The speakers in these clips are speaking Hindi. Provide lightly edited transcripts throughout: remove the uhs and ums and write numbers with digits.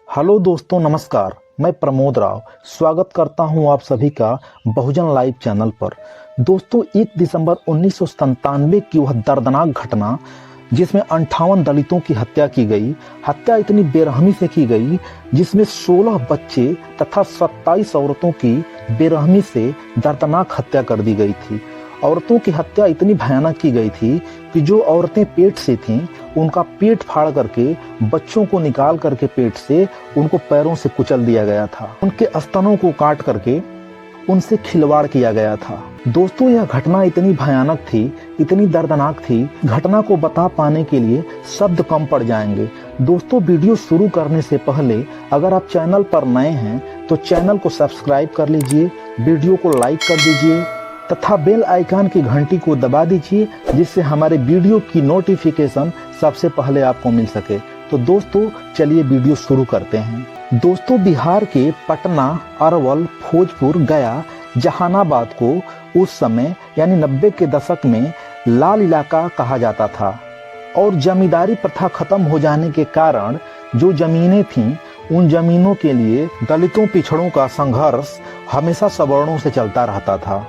हेलो दोस्तों, नमस्कार। मैं प्रमोद राव स्वागत करता हूं आप सभी का बहुजन लाइव चैनल पर। दोस्तों, 1 दिसंबर 1997 की वह दर्दनाक घटना जिसमें 58 दलितों की हत्या की गई। हत्या इतनी बेरहमी से की गई जिसमें 16 बच्चे तथा 27 औरतों की बेरहमी से दर्दनाक हत्या कर दी गई थी। औरतों की हत्या इतनी भयानक की गई थी कि जो औरतें पेट से थीं उनका पेट फाड़ करके, बच्चों को निकाल करके पेट से उनको पैरों से कुचल दिया गया था। उनके स्तनों को काट करके उनसे खिलवाड़ किया गया था। दोस्तों, यह घटना इतनी भयानक थी, इतनी दर्दनाक थी, घटना को बता पाने के लिए शब्द कम पड़ जाएंगे। दोस्तों, वीडियो शुरू करने से पहले अगर आप चैनल पर नए हैं तो चैनल को सब्सक्राइब कर लीजिए, वीडियो को लाइक कर दीजिए तथा बेल आइकन की घंटी को दबा दीजिए जिससे हमारे वीडियो की नोटिफिकेशन सबसे पहले आपको मिल सके। तो दोस्तों, चलिए वीडियो शुरू करते हैं। दोस्तों, बिहार के पटना, अरवल, भोजपुर, गया, जहानाबाद को उस समय यानी 90 के दशक में लाल इलाका कहा जाता था और जमींदारी प्रथा खत्म हो जाने के कारण जो जमीनें थीं उन जमीनों के लिए दलितों पिछड़ों का संघर्ष हमेशा सवर्णों से चलता रहता था।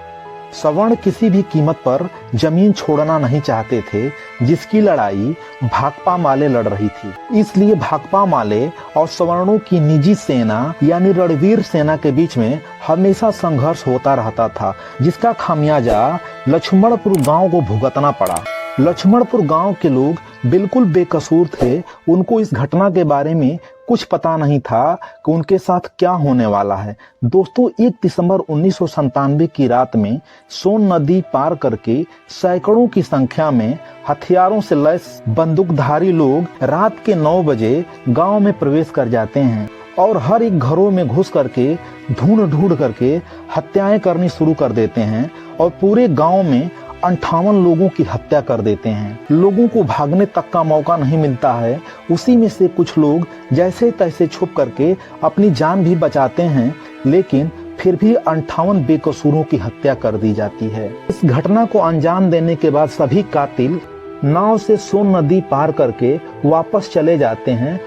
सवर्ण किसी भी कीमत पर जमीन छोड़ना नहीं चाहते थे, जिसकी लड़ाई भाकपा माले लड़ रही थी। इसलिए भाकपा माले और सवर्णों की निजी सेना यानी रणवीर सेना के बीच में हमेशा संघर्ष होता रहता था, जिसका खामियाजा लक्ष्मणपुर गांव को भुगतना पड़ा। लक्ष्मणपुर गांव के लोग बिल्कुल बेकसूर थे। उनको इस घटना के बारे में कुछ पता नहीं था कि उनके साथ क्या होने वाला है। दोस्तों, 1 दिसंबर 1997 की रात में सोन नदी पार करके सैकड़ों की संख्या में हथियारों से लैस बंदूकधारी लोग रात के 9 बजे गांव में प्रवेश कर जाते हैं और हर एक घरों में घुस करके ढूंढ करके हत्याएं करनी शुरू कर देते हैं और पूरे गांव में 58 लोगों की हत्या कर देते हैं। लोगों को भागने तक का मौका नहीं मिलता है। उसी में से कुछ लोग जैसे तैसे छुप करके अपनी जान भी बचाते हैं, लेकिन फिर भी 58 बेकसूरों की हत्या कर दी जाती है। इस घटना को अंजाम देने के बाद सभी कातिल नाव से सोन नदी पार करके वापस चले जाते हैं।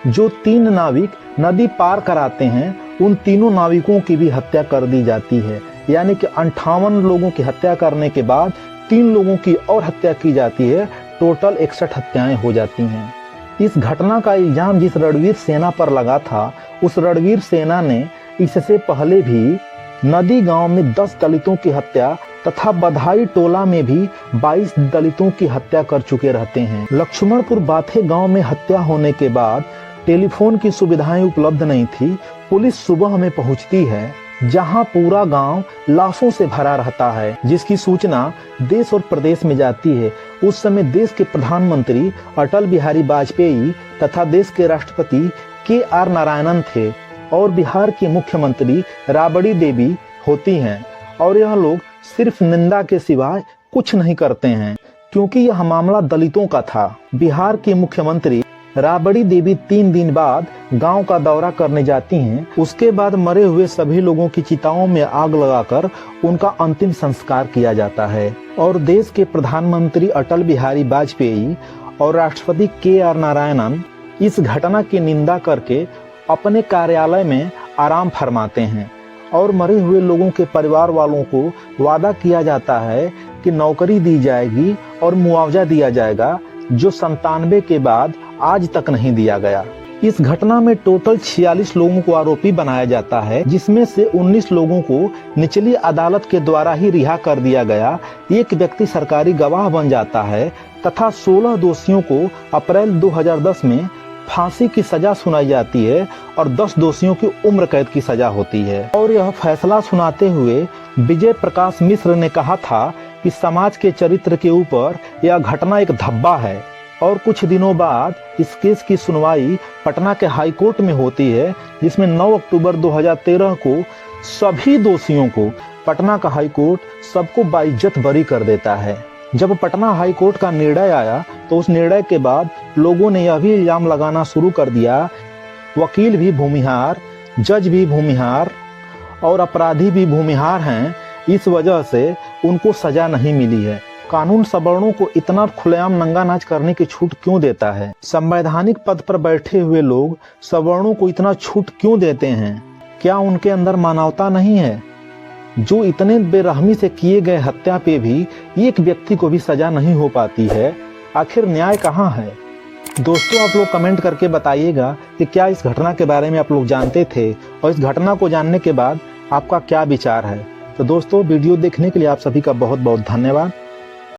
जो 3 नाविक नदी पार कराते हैं उन तीनों नाविकों की भी हत्या कर दी जाती है। यानी कि 58 लोगों की हत्या करने के बाद 3 लोगों की और हत्या की जाती है। टोटल 61 हत्याएं हो जाती हैं। इस घटना का इल्जाम जिस रणवीर सेना पर लगा था, उस रणवीर सेना ने इससे पहले भी नदी गांव में 10 दलितों की हत्या तथा बधाई टोला में भी 22 दलितों की हत्या कर चुके रहते हैं। लक्ष्मणपुर बाथे गांव में हत्या होने के बाद टेलीफोन की सुविधाएं उपलब्ध नहीं थी। पुलिस सुबह में पहुंचती है जहां पूरा गांव लाशों से भरा रहता है, जिसकी सूचना देश और प्रदेश में जाती है। उस समय देश के प्रधानमंत्री अटल बिहारी वाजपेयी तथा देश के राष्ट्रपति KR नारायणन थे और बिहार की मुख्यमंत्री राबड़ी देवी होती हैं। और यह लोग सिर्फ निंदा के सिवाय कुछ नहीं करते हैं, क्योंकि यह मामला दलितों का था। बिहार की मुख्यमंत्री राबड़ी देवी 3 दिन बाद गांव का दौरा करने जाती हैं। उसके बाद मरे हुए सभी लोगों की चिताओं में आग लगाकर उनका अंतिम संस्कार किया जाता है और देश के प्रधानमंत्री अटल बिहारी वाजपेयी और राष्ट्रपति KR नारायणन इस घटना की निंदा करके अपने कार्यालय में आराम फरमाते हैं और मरे हुए लोगों के परिवार वालों को वादा किया जाता है कि नौकरी दी जाएगी और मुआवजा दिया जाएगा, जो 97 के बाद आज तक नहीं दिया गया। इस घटना में टोटल 46 लोगों को आरोपी बनाया जाता है, जिसमें से 19 लोगों को निचली अदालत के द्वारा ही रिहा कर दिया गया। एक व्यक्ति सरकारी गवाह बन जाता है तथा 16 दोषियों को अप्रैल 2010 में फांसी की सजा सुनाई जाती है और 10 दोषियों की उम्र कैद की सजा होती है। और यह फैसला सुनाते हुए विजय प्रकाश मिश्र ने कहा था कि समाज के चरित्र के ऊपर यह घटना एक धब्बा है। और कुछ दिनों बाद इस केस की सुनवाई पटना के हाई कोर्ट में होती है, जिसमें 9 अक्टूबर 2013 को सभी दोषियों को पटना का हाई कोर्ट सबको बाइज्जत बरी कर देता है। जब पटना हाई कोर्ट का निर्णय आया तो उस निर्णय के बाद लोगों ने यह भी इल्जाम लगाना शुरू कर दिया, वकील भी भूमिहार, जज भी भूमिहार और अपराधी भी भूमिहार हैं, इस वजह से उनको सजा नहीं मिली है। कानून सवर्णों को इतना खुलेआम नंगा नाच करने की छूट क्यों देता है? संवैधानिक पद पर बैठे हुए लोग सवर्णों को इतना छूट क्यों देते हैं? क्या उनके अंदर मानवता नहीं है? जो इतने बेरहमी से किए गए हत्या पे भी एक व्यक्ति को भी सजा नहीं हो पाती है, आखिर न्याय कहाँ है? दोस्तों, आप लोग कमेंट करके बताइएगा कि क्या इस घटना के बारे में आप लोग जानते थे और इस घटना को जानने के बाद आपका क्या विचार है। तो दोस्तों, वीडियो देखने के लिए आप सभी का बहुत बहुत धन्यवाद।